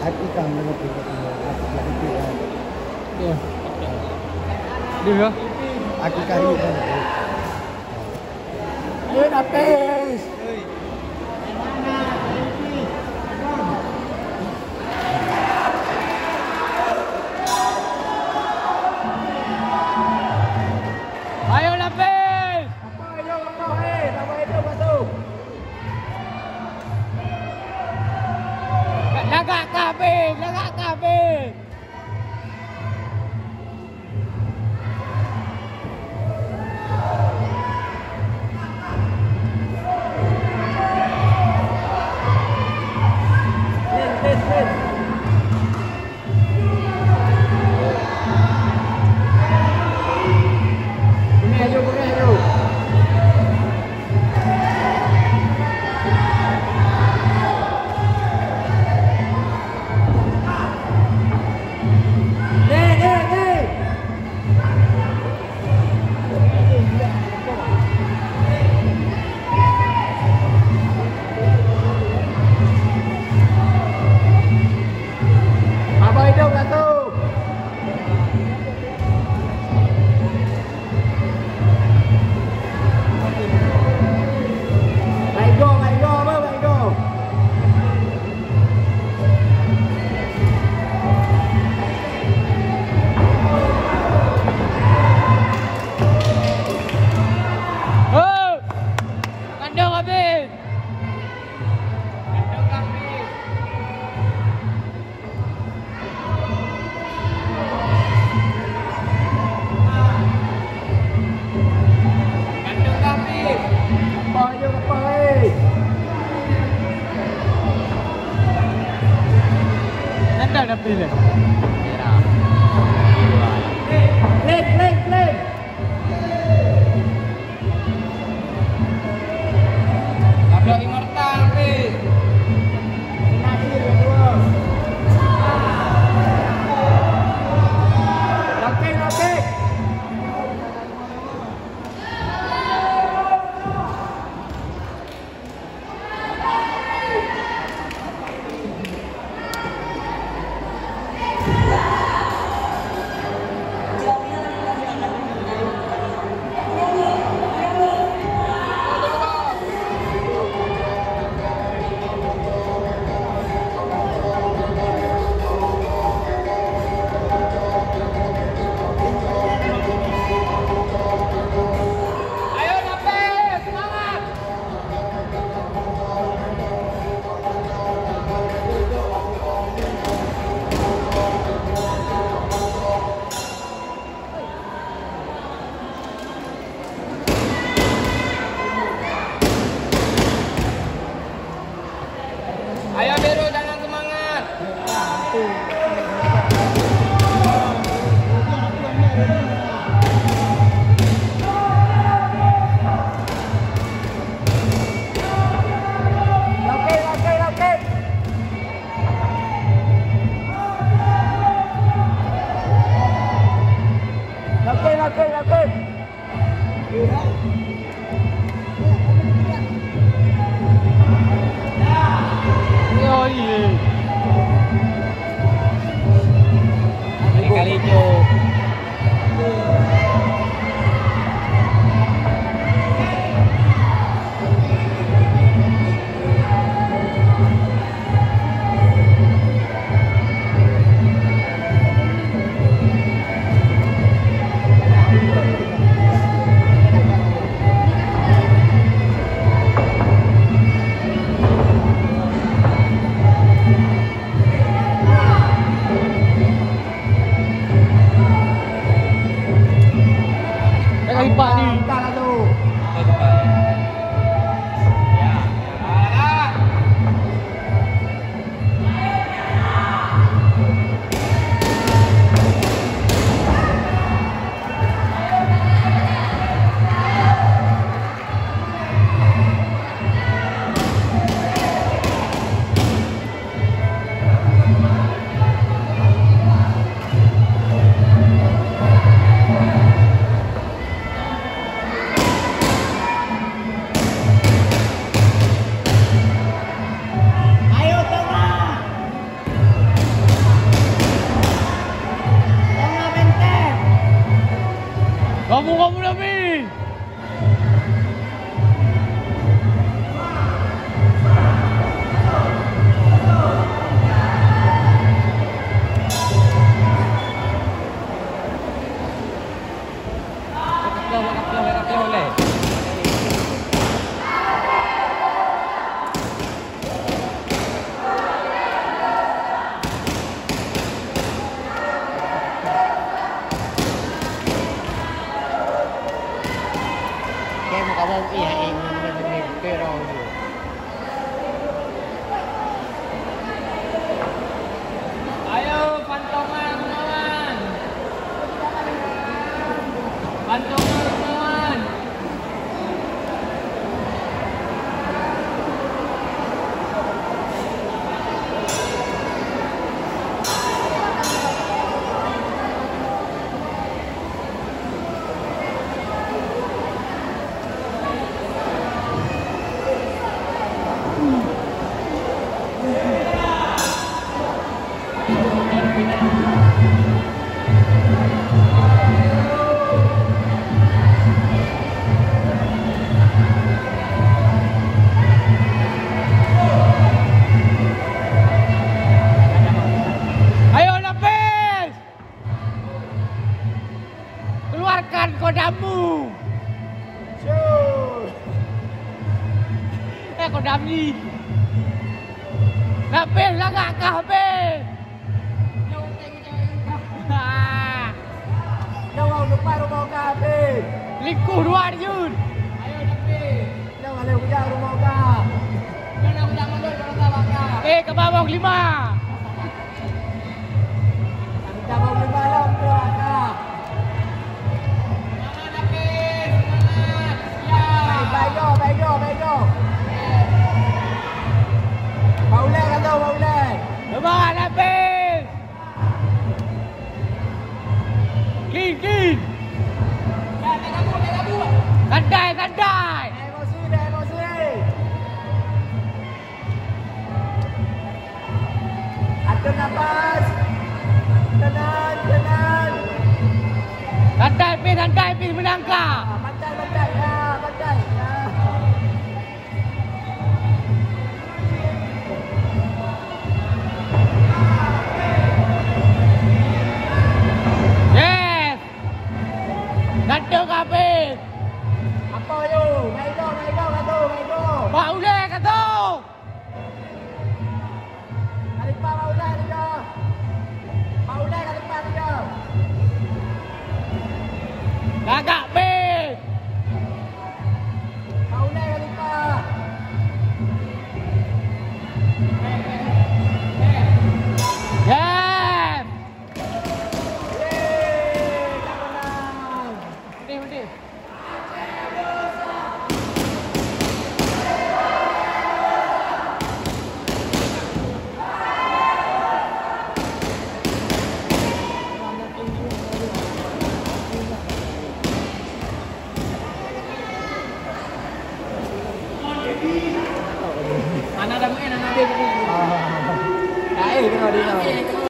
Aki kami lebih lagi Iya. Dia ya. Aki kari kan. Ayo Napes. Ayo Lapis. Lagak kabin, lagak kabin. Ada pilih. Play. Tabrak immortal, play. Oke. Kamu lebih. Kayak mau kamu iya ini pero Ayo pantongan kawan. Pantongan kawan. Ayo lapis. Keluarkan kodamu. Kodam ni. Lapis lagak kah habis. Jangan lupa rumah kau. Likuh dua Arjun. Ayo lapis. Jangan lupa rumah kau. Jangan mundur kalau tak bakal. Ke bawah 5. Jangan lupa dalam kau. Semangat lapis. Semangat. Ya. Baik go. Maulai kata maulai. Semangat lapis. Kin. Santai. Emosi. Atur nafas. Tenang. Santai, Pis menangkap. Pantai. Pantai. Yes. Gantung habis. Apa you? Mai go. Maulai kata. Kalipa maulai dia. Maulai kalipa dia. Lagak Pis. Maulai kalipa. Yes. Yeay, tak menang. Betul. Anak dah main, anak dia. Baik tengok dia.